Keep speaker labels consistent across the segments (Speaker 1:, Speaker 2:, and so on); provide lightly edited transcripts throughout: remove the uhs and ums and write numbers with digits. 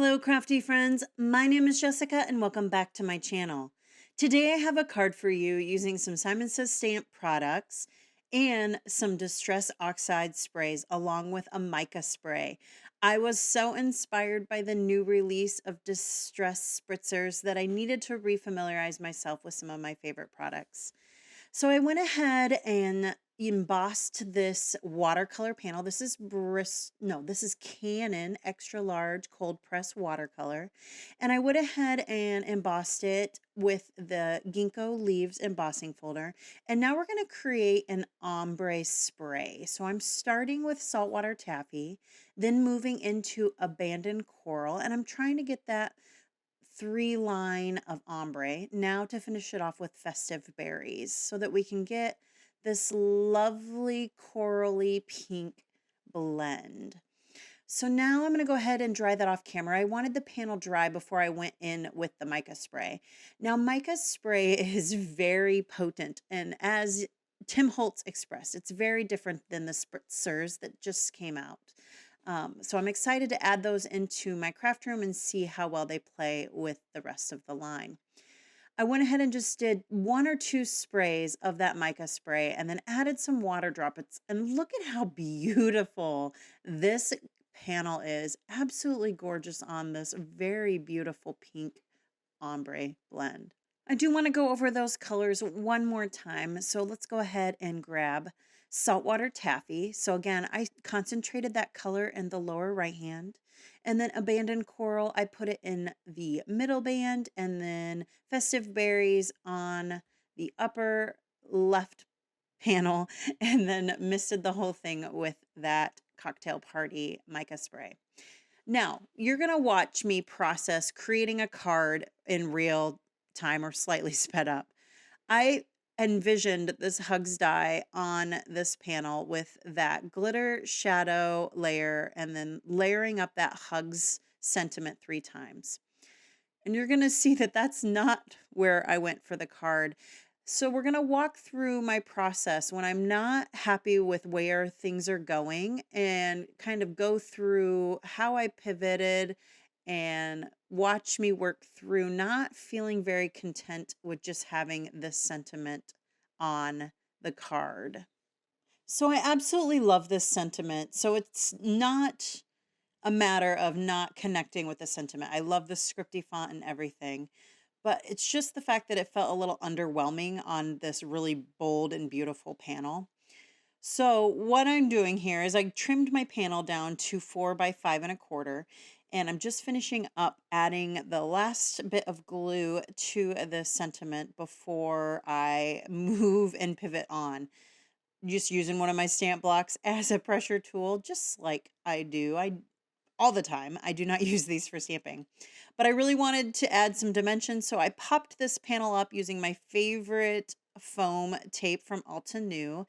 Speaker 1: Hello, crafty friends. My name is Jessica, and welcome back to my channel. Today, I have a card for you using some Simon Says Stamp products and some Distress Oxide sprays, along with a mica spray. I was so inspired by the new release of Distress Spritzers that I needed to refamiliarize myself with some of my favorite products. So I went ahead and embossed this watercolor panel. This is this is Canon extra large cold press watercolor. And I went ahead and embossed it with the Gingko leaves embossing folder. And now we're going to create an ombre spray. So I'm starting with Saltwater Taffy, then moving into abandoned coral. And I'm trying to get that three line of ombre. Now to finish it off with festive berries so that we can get this lovely corally pink blend. So now I'm going to go ahead and dry that off camera. I wanted the panel dry before I went in with the mica spray. Now mica spray is very potent, and as Tim Holtz expressed, it's very different than the spritzers that just came out. So I'm excited to add those into my craft room and see how well they play with the rest of the line. I went ahead and just did one or two sprays of that mica spray and then added some water droplets. And look at how beautiful this panel is. Absolutely gorgeous on this very beautiful pink ombre blend. I do want to go over those colors one more time. So let's go ahead and grab Saltwater Taffy. So again, I concentrated that color in the lower right hand. And then Abandoned Coral, I put it in the middle band. And then Festive Berries on the upper left panel. And then misted the whole thing with that Cocktail Party mica spray. Now, you're going to watch me process creating a card in real time or slightly sped up. I envisioned this hugs die on this panel with that glitter shadow layer and then layering up that hugs sentiment 3 times. And you're going to see that that's not where I went for the card. So we're going to walk through my process when I'm not happy with where things are going and kind of go through how I pivoted and watch me work through not feeling very content with just having this sentiment on the card. So I absolutely love this sentiment. So it's not a matter of not connecting with the sentiment. I love the scripty font and everything, but it's just the fact that it felt a little underwhelming on this really bold and beautiful panel. So what I'm doing here is I trimmed my panel down to 4 by 5 1/4, and I'm just finishing up adding the last bit of glue to the sentiment before I move and pivot on. Just using one of my stamp blocks as a pressure tool, just like I do. I all the time. I do not use these for stamping, but I really wanted to add some dimension. So I popped this panel up using my favorite foam tape from Altenew.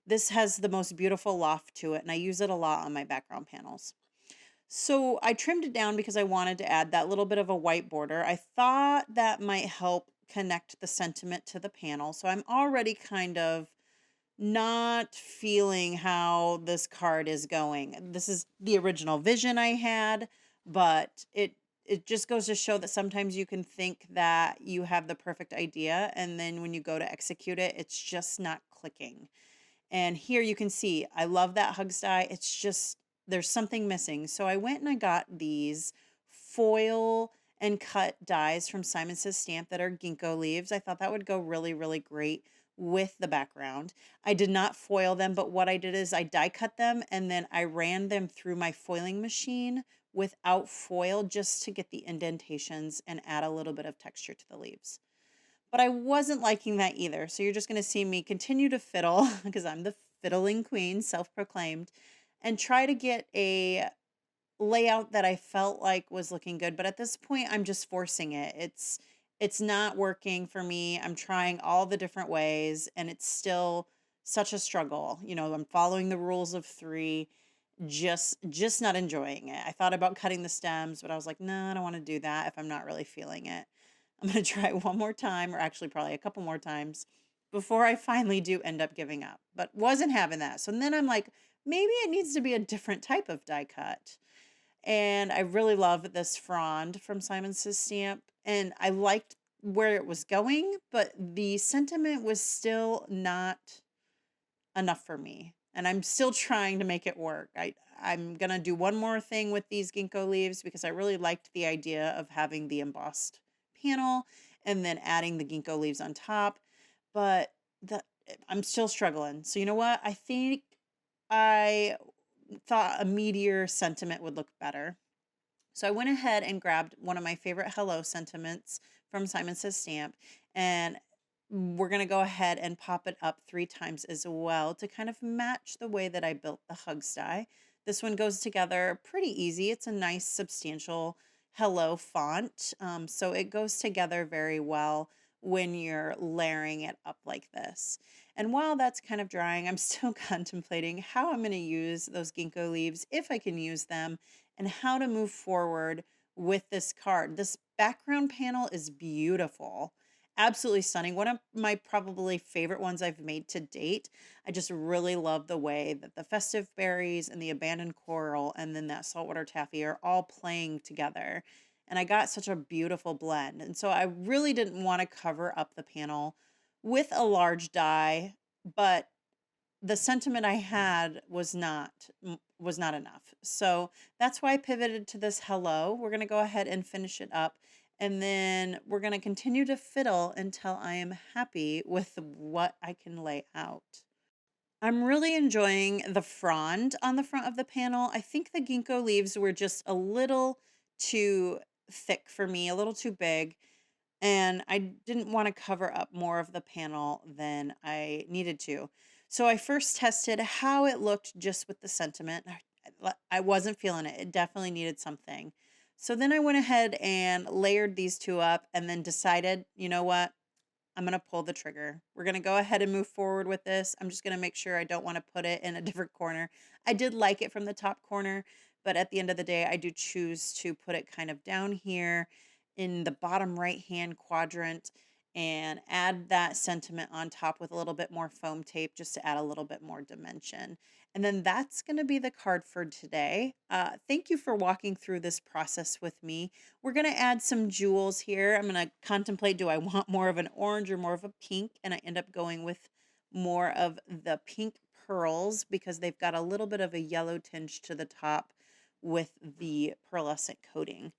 Speaker 1: This has the most beautiful loft to it, and I use it a lot on my background panels. So I trimmed it down because I wanted to add that little bit of a white border. I thought that might help connect the sentiment to the panel. So I'm already kind of not feeling how this card is going. This is the original vision I had, but it just goes to show that sometimes you can think that you have the perfect idea, and then when you go to execute it, it's just not clicking. And here you can see, I love that hugs die. It's just, there's something missing. So I went and I got these foil and cut dies from Simon Says Stamp that are ginkgo leaves. I thought that would go really, really great with the background. I did not foil them, but what I did is I die cut them and then I ran them through my foiling machine without foil just to get the indentations and add a little bit of texture to the leaves. But I wasn't liking that either. So you're just going to see me continue to fiddle because I'm the fiddling queen, self-proclaimed, and try to get a layout that I felt like was looking good. But at this point, I'm just forcing it. It's not working for me. I'm trying all the different ways and it's still such a struggle. You know, I'm following the rules of 3, just not enjoying it. I thought about cutting the stems, but I was like, no, I don't want to do that if I'm not really feeling it. I'm going to try it one more time, or actually probably a couple more times before I finally do end up giving up, but wasn't having that. So then I'm like, maybe it needs to be a different type of die cut. And I really love this Frond from Simon Says Stamp. And I liked where it was going, but the sentiment was still not enough for me. And I'm still trying to make it work. I'm going to do one more thing with these ginkgo leaves because I really liked the idea of having the embossed panel and then adding the ginkgo leaves on top. But I'm still struggling. So you know what? I think I thought a meteor sentiment would look better. So I went ahead and grabbed one of my favorite hello sentiments from Simon Says Stamp, and we're going to go ahead and pop it up 3 times as well to kind of match the way that I built the hugs die. This one goes together pretty easy. It's a nice substantial hello font, so it goes together very well when you're layering it up like this. And while that's kind of drying, I'm still contemplating how I'm going to use those ginkgo leaves, if I can use them, and how to move forward with this card. This background panel is beautiful. Absolutely stunning. One of my probably favorite ones I've made to date. I just really love the way that the festive berries and the abandoned coral and then that saltwater taffy are all playing together. And I got such a beautiful blend. And so I really didn't want to cover up the panel with a large die, but the sentiment I had was not enough. So that's why I pivoted to this hello. We're going to go ahead and finish it up, and then we're going to continue to fiddle until I am happy with what I can lay out. I'm really enjoying the frond on the front of the panel. I think the ginkgo leaves were just a little too thick for me, a little too big, and I didn't want to cover up more of the panel than I needed to. So I first tested how it looked just with the sentiment. I wasn't feeling it. It definitely needed something. So then I went ahead and layered these two up and then decided, you know what? I'm going to pull the trigger. We're going to go ahead and move forward with this. I'm just going to make sure I don't want to put it in a different corner. I did like it from the top corner, but at the end of the day, I do choose to put it kind of down here in the bottom right hand quadrant and add that sentiment on top with a little bit more foam tape just to add a little bit more dimension. And then that's going to be the card for today. Thank you for walking through this process with me. We're going to add some jewels here. I'm going to contemplate, do I want more of an orange or more of a pink? And I end up going with more of the pink pearls because they've got a little bit of a yellow tinge to the top with the pearlescent coating.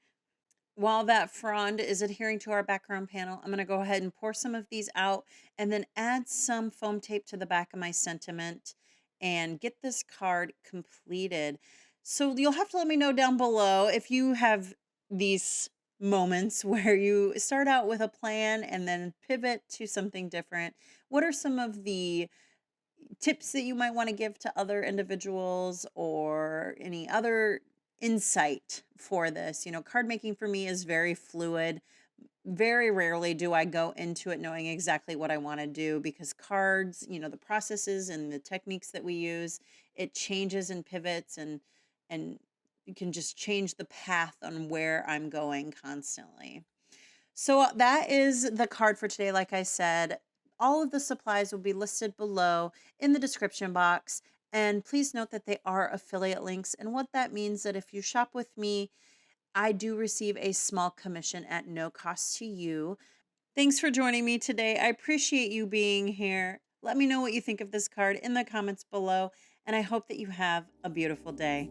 Speaker 1: While that frond is adhering to our background panel, I'm going to go ahead and pour some of these out and then add some foam tape to the back of my sentiment and get this card completed. So you'll have to let me know down below if you have these moments where you start out with a plan and then pivot to something different. What are some of the tips that you might want to give to other individuals or any other insight for this? You know, card making for me is very fluid. Very rarely do I go into it knowing exactly what I want to do because cards, you know, the processes and the techniques that we use, it changes and pivots and you can just change the path on where I'm going constantly. So that is the card for today. Like I said, all of the supplies will be listed below in the description box. And please note that they are affiliate links. And what that means that if you shop with me, I do receive a small commission at no cost to you. Thanks for joining me today. I appreciate you being here. Let me know what you think of this card in the comments below. And I hope that you have a beautiful day.